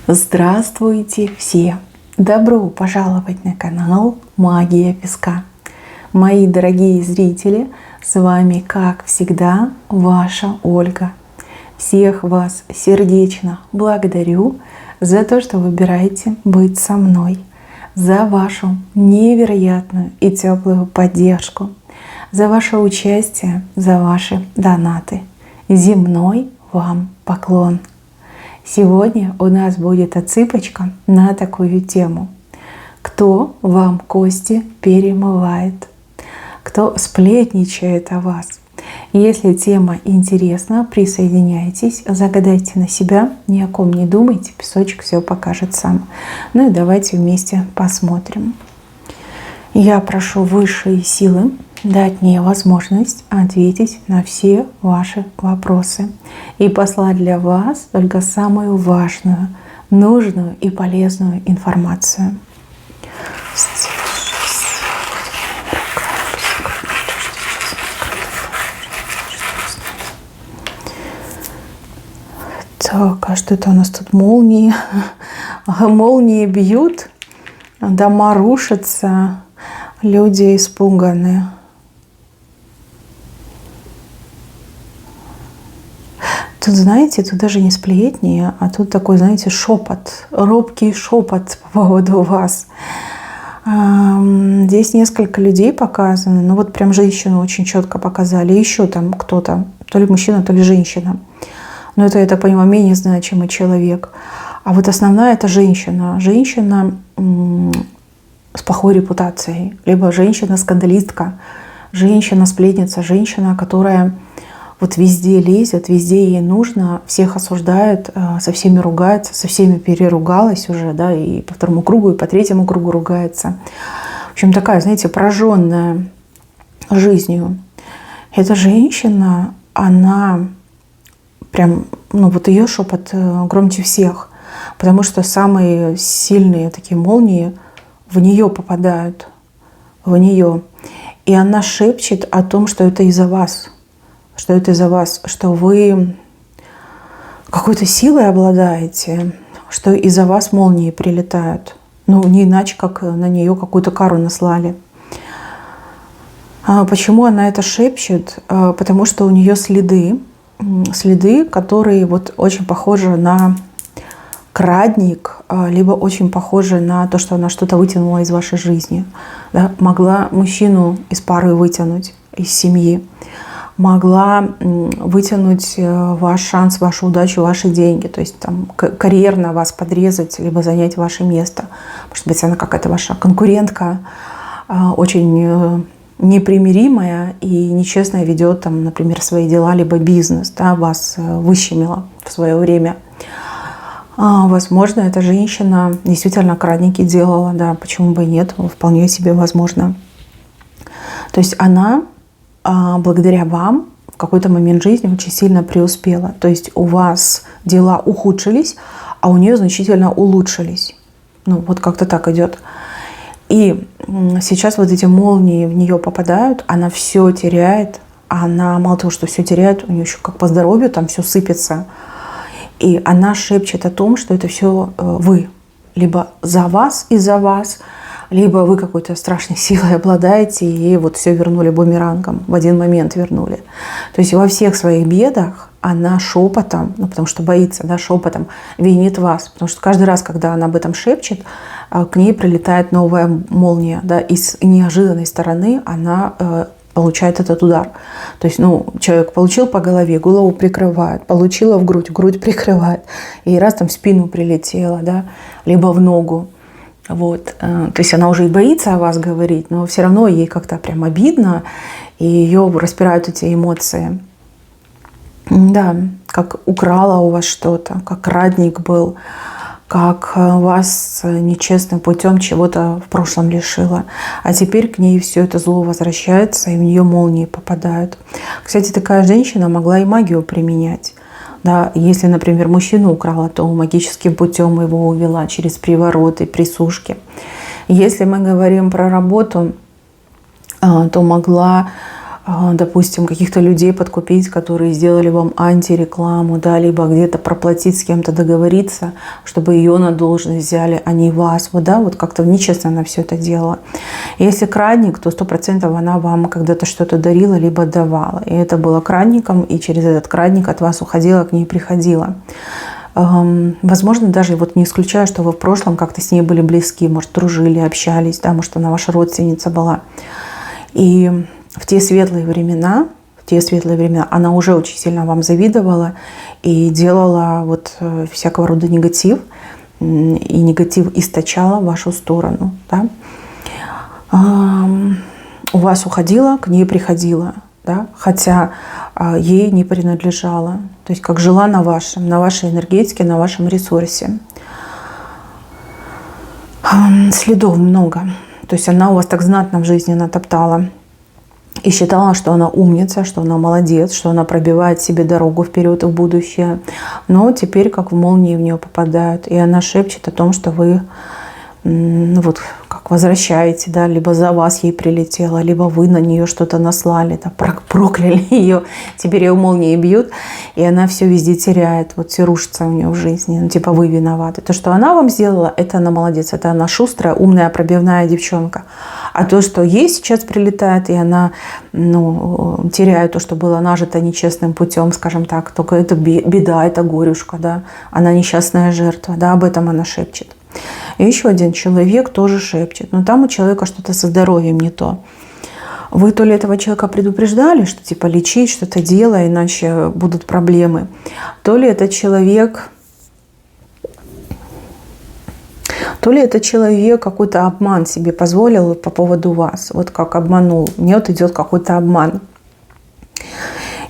Здравствуйте все! Добро пожаловать на канал Магия Песка. Мои дорогие зрители, с вами, как всегда, ваша Ольга. Всех вас сердечно благодарю за то, что выбираете быть со мной, за вашу невероятную и теплую поддержку, за ваше участие, за ваши донаты. Земной вам поклон! Сегодня у нас будет отсыпочка на такую тему. Кто вам кости перемывает? Кто сплетничает о вас? Если тема интересна, присоединяйтесь, загадайте на себя, ни о ком не думайте, песочек все покажет сам. Ну и давайте вместе посмотрим. Я прошу высшие силы дать мне возможность ответить на все ваши вопросы и послать для вас только самую важную, нужную и полезную информацию. Так, а что это у нас тут? Молнии? Молнии бьют, дома рушатся, люди испуганы. Тут, знаете, тут даже не сплетни, а тут такой, знаете, шепот, робкий шепот по поводу вас. Здесь несколько людей показаны, ну вот прям женщину очень четко показали, еще там кто-то, то ли мужчина, то ли женщина. Но это, я так понимаю, менее значимый человек. А вот основная это женщина. Женщина с плохой репутацией, либо женщина-скандалистка, женщина-сплетница, женщина, которая вот везде лезет, везде ей нужно, всех осуждает, со всеми ругается, со всеми переругалась уже, да, и по второму кругу, и по третьему кругу ругается. В общем, такая, знаете, пораженная жизнью. Эта женщина, она прям, ну вот ее шепот громче всех, потому что самые сильные такие молнии в нее попадают, в нее. И она шепчет о том, что это из-за вас. Что это из-за вас, что вы какой-то силой обладаете, что из-за вас молнии прилетают. Ну, не иначе, как на нее какую-то кару наслали. Почему она это шепчет? Потому что у нее следы, которые вот очень похожи на крадник, либо очень похожи на то, что она что-то вытянула из вашей жизни. Да? Могла мужчину из пары вытянуть, из семьи. Могла вытянуть ваш шанс, вашу удачу, ваши деньги. То есть там карьерно вас подрезать, либо занять ваше место. Может быть, она какая-то ваша конкурентка, очень непримиримая и нечестно ведет, там, например, свои дела, либо бизнес, да, вас выщемила в свое время. Возможно, эта женщина действительно крадники делала, да, почему бы и нет, вполне себе возможно. То есть она благодаря вам в какой-то момент жизни очень сильно преуспела. То есть у вас дела ухудшились, а у нее значительно улучшились. Ну, вот как-то так идет. И сейчас вот эти молнии в нее попадают, она все теряет. Она мало того, что все теряет, у нее еще как по здоровью там все сыпется. И она шепчет о том, что это все вы. Либо за вас, из-за вас, либо вы какой-то страшной силой обладаете, и ей вот все вернули бумерангом, в один момент вернули. То есть во всех своих бедах она шепотом, ну потому что боится, да, шепотом винит вас. Потому что каждый раз, когда она об этом шепчет, к ней прилетает новая молния, да, и с неожиданной стороны она получает этот удар. То есть, ну, человек получил по голове, голову прикрывает, получила в грудь прикрывает, и раз там в спину прилетела, да, либо в ногу. Вот. То есть она уже и боится о вас говорить, но все равно ей как-то прям обидно, и ее распирают эти эмоции. Да, как украла у вас что-то, как крадник был, как вас нечестным путем чего-то в прошлом лишила. А теперь к ней все это зло возвращается, и в нее молнии попадают. Кстати, такая женщина могла и магию применять. Да, если, например, мужчину украла, то магическим путем его увела через привороты, присушки. Если мы говорим про работу, то могла допустим, каких-то людей подкупить, которые сделали вам антирекламу, да, либо где-то проплатить, с кем-то договориться, чтобы ее на должность взяли, а не вас. Вот, да, вот как-то нечестно она все это делала. Если крадник, то 100% она вам когда-то что-то дарила, либо давала. И это было крадником, и через этот крадник от вас уходила, к ней приходила. Возможно, даже вот не исключаю, что вы в прошлом как-то с ней были близки, может, дружили, общались, да, может, она ваша родственница была. И в те светлые времена она уже очень сильно вам завидовала и делала вот всякого рода негатив, и негатив источала в вашу сторону. Да? У вас уходила, к ней приходила, да? Хотя ей не принадлежала. То есть как жила на вашей энергетике, на вашем ресурсе. Следов много. То есть она у вас так знатно в жизни натоптала. И считала, что она умница, что она молодец, что она пробивает себе дорогу вперед и в будущее. Но теперь как в молнии в нее попадают. И она шепчет о том, что вы вот как возвращаете, да, либо за вас ей прилетело, либо вы на нее что-то наслали, да, прокляли ее, теперь ее молнии бьют, и она все везде теряет, вот все рушится у нее в жизни, ну, типа вы виноваты. То, что она вам сделала, это она молодец, это она шустрая, умная, пробивная девчонка. А то, что ей сейчас прилетает, и она теряет то, что было нажито нечестным путем, скажем так, только это беда, это горюшка, да, она несчастная жертва, да, об этом она шепчет. И еще один человек тоже шепчет. Но там у человека что-то со здоровьем не то. Вы то ли этого человека предупреждали, что типа лечить, что-то делай, иначе будут проблемы. То ли этот человек какой-то обман себе позволил по поводу вас. Вот как обманул. Мне вот идет какой-то обман.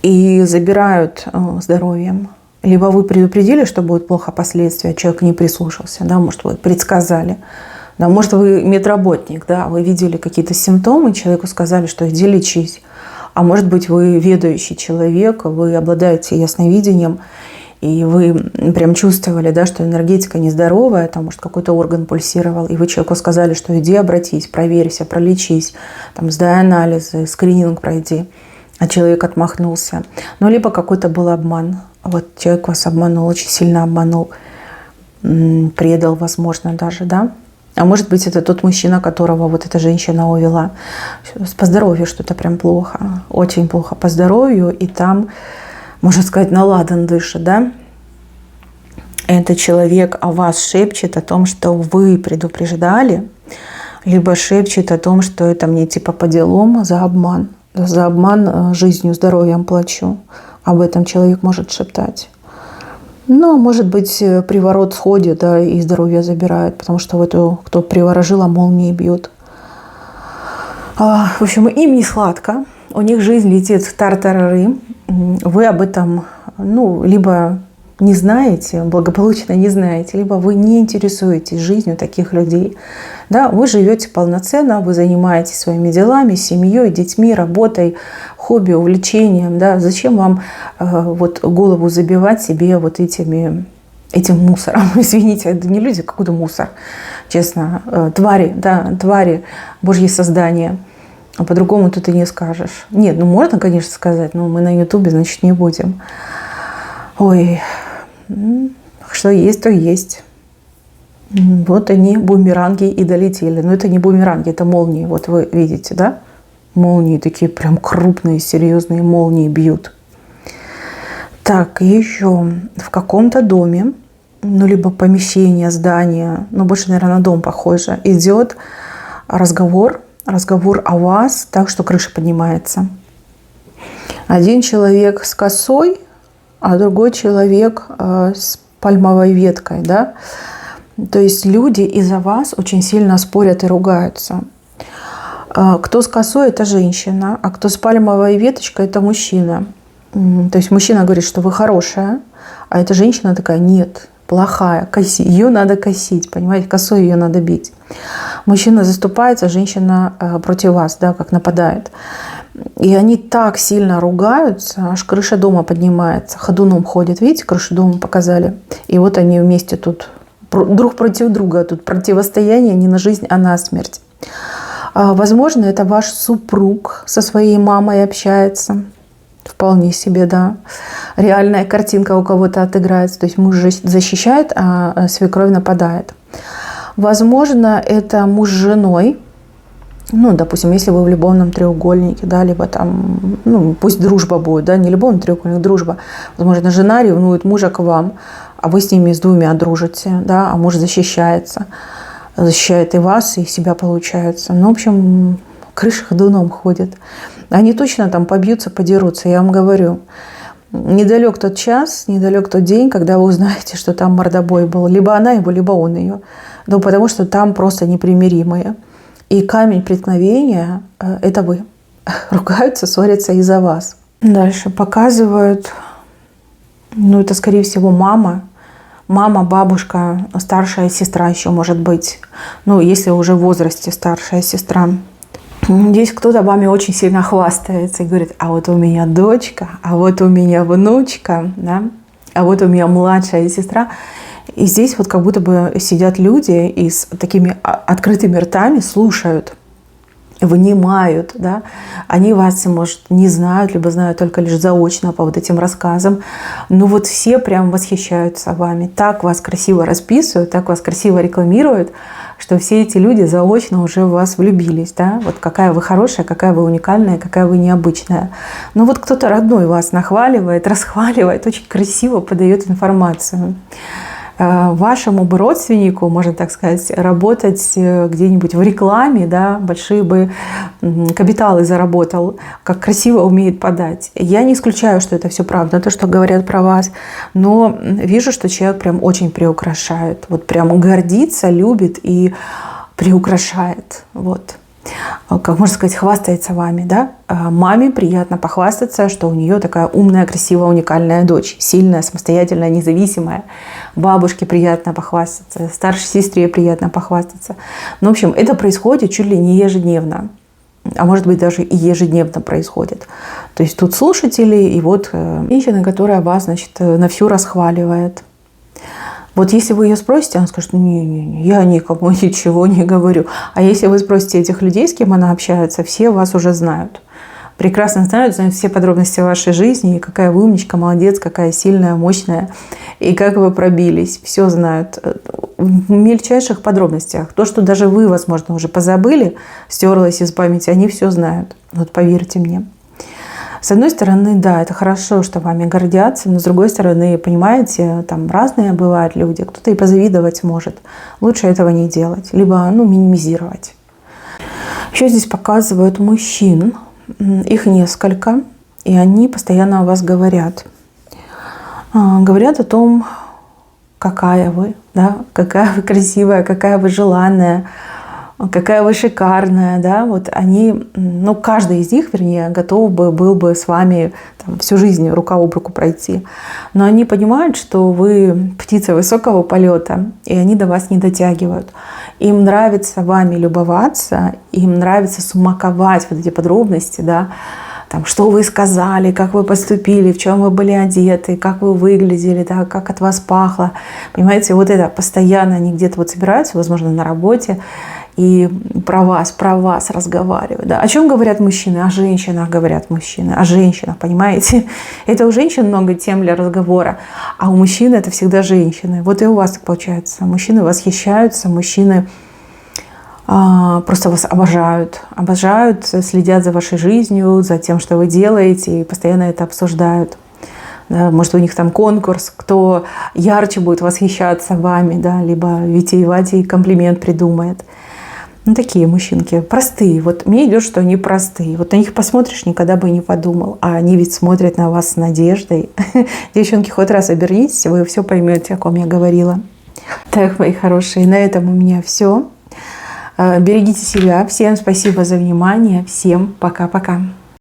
И забирают здоровьем. Либо вы предупредили, что будет плохо последствия, человек не прислушался, да, может, вы предсказали. Да, может, вы медработник, да, вы видели какие-то симптомы, человеку сказали, что иди лечись. А может быть, вы ведающий человек, вы обладаете ясновидением, и вы прям чувствовали, да, что энергетика нездоровая, там, может, какой-то орган пульсировал, и вы человеку сказали, что иди обратись, проверься, пролечись, там, сдай анализы, скрининг пройди. А человек отмахнулся. Ну, либо какой-то был обман. Вот человек вас обманул, очень сильно обманул, предал, возможно, даже, да? А может быть, это тот мужчина, которого вот эта женщина увела. По здоровью что-то прям плохо, очень плохо по здоровью, и там, можно сказать, наладан дышит, да? Этот человек о вас шепчет о том, что вы предупреждали, либо шепчет о том, что это мне типа по делам за обман. За обман жизнью, здоровьем плачу. Об этом человек может шептать. Но, может быть, приворот сходит, да, и здоровье забирает, потому что в эту, кто приворожила, молнии бьет. В общем, им не сладко. У них жизнь летит в тартарары. Вы об этом, либо не знаете, благополучно не знаете, либо вы не интересуетесь жизнью таких людей. Да, вы живете полноценно, вы занимаетесь своими делами, семьей, детьми, работой, хобби, увлечением. Да. Зачем вам вот голову забивать себе вот этим мусором? Извините, это не люди, какой-то мусор, честно. Твари, Божьи создания. По-другому тут и не скажешь. Нет, можно, конечно, сказать, но мы на Ютубе, значит, не будем. Ой, что есть, то есть. Вот они, бумеранги, и долетели. Но это не бумеранги, это молнии. Вот вы видите, да? Молнии такие прям крупные, серьезные молнии бьют. Так, еще в каком-то доме, либо помещение, здание, больше, наверное, на дом похоже, идет разговор о вас, так что крыша поднимается. Один человек с косой, а другой человек с пальмовой веткой, да. То есть люди из-за вас очень сильно спорят и ругаются. Кто с косой – это женщина, а кто с пальмовой веточкой – это мужчина. То есть мужчина говорит, что вы хорошая, а эта женщина такая: нет, плохая, коси, ее надо косить, понимаете, косой ее надо бить. Мужчина заступается, женщина против вас, да, как нападает. И они так сильно ругаются, аж крыша дома поднимается, ходуном ходят, видите, крышу дома показали. И вот они вместе тут, друг против друга, тут противостояние не на жизнь, а на смерть. Возможно, это ваш супруг со своей мамой общается. Вполне себе, да. Реальная картинка у кого-то отыграется. То есть муж защищает, а свекровь нападает. Возможно, это муж с женой. Ну, допустим, если вы в любовном треугольнике, да, либо там, ну, пусть дружба будет, да, не любовный треугольник, дружба. Возможно, жена ревнует мужа к вам, а вы с ними с двумя дружите, да, а муж защищает и вас, и себя, получается. Ну, в общем, крыша ходуном ходит. Они точно там побьются, подерутся, я вам говорю. Недалек тот час, недалек тот день, когда вы узнаете, что там мордобой был. Либо она его, либо он ее. Ну, потому что там просто непримиримые. И камень преткновения – это вы. Ругаются, ссорятся из-за вас. Дальше показывают, ну, это, скорее всего, мама. Мама, бабушка, старшая сестра еще может быть. Ну, если уже в возрасте старшая сестра. Здесь кто-то вами очень сильно хвастается и говорит: а вот у меня дочка, а вот у меня внучка, да? А вот у меня младшая сестра. И здесь вот как будто бы сидят люди и с такими открытыми ртами слушают, вынимают, да. Они вас, может, не знают, либо знают только лишь заочно по вот этим рассказам. Но вот все прям восхищаются вами. Так вас красиво расписывают, так вас красиво рекламируют, что все эти люди заочно уже в вас влюбились, да. Вот какая вы хорошая, какая вы уникальная, какая вы необычная. Но вот кто-то родной вас нахваливает, расхваливает, очень красиво подает информацию. Вашему бы родственнику, можно так сказать, работать где-нибудь в рекламе, да, большие бы капиталы заработал, как красиво умеет подать. Я не исключаю, что это все правда, то, что говорят про вас, но вижу, что человек прям очень приукрашает, вот прям гордится, любит и приукрашает, вот. Как можно сказать, хвастается вами, да? Маме приятно похвастаться, что у нее такая умная, красивая, уникальная дочь, сильная, самостоятельная, независимая. Бабушке приятно похвастаться, старшей сестре приятно похвастаться. Ну, в общем, это происходит чуть ли не ежедневно, а может быть даже и ежедневно происходит. То есть тут слушатели и вот женщина, которая вас, значит, на всю расхваливает. Вот если вы ее спросите, она скажет: не, я никому ничего не говорю. А если вы спросите этих людей, с кем она общается, все вас уже знают. Прекрасно знают все подробности вашей жизни, и какая вы умничка, молодец, какая сильная, мощная, и как вы пробились. Все знают в мельчайших подробностях. То, что даже вы, возможно, уже позабыли, стерлось из памяти, они все знают. Вот поверьте мне. С одной стороны, да, это хорошо, что вами гордятся, но с другой стороны, понимаете, там разные бывают люди, кто-то и позавидовать может. Лучше этого не делать, либо, ну, минимизировать. Еще здесь показывают мужчин, их несколько, и они постоянно о вас говорят. Говорят о том, какая вы, да, какая вы красивая, какая вы желанная, какая вы шикарная, да, вот они, ну, каждый из них, вернее, готов был бы с вами там всю жизнь рука об руку пройти. Но они понимают, что вы птица высокого полета, и они до вас не дотягивают. Им нравится вами любоваться, им нравится смаковать вот эти подробности, да, там, что вы сказали, как вы поступили, в чем вы были одеты, как вы выглядели, да, как от вас пахло. Понимаете, вот это постоянно они где-то вот собираются, возможно, на работе, и про вас разговаривают. Да. О чем говорят мужчины? О женщинах говорят мужчины. О женщинах, понимаете? Это у женщин много тем для разговора, а у мужчин это всегда женщины. Вот и у вас так получается. Мужчины восхищаются, мужчины просто вас обожают, следят за вашей жизнью, за тем, что вы делаете, и постоянно это обсуждают. Да, может, у них там конкурс, кто ярче будет восхищаться вами, да, либо витиевать и комплимент придумает. Ну, такие мужчинки, простые. Вот мне идет, что они простые. Вот на них посмотришь, никогда бы и не подумал. А они ведь смотрят на вас с надеждой. Девчонки, хоть раз обернитесь, вы все поймете, о ком я говорила. Так, мои хорошие, на этом у меня все. Берегите себя. Всем спасибо за внимание. Всем пока-пока.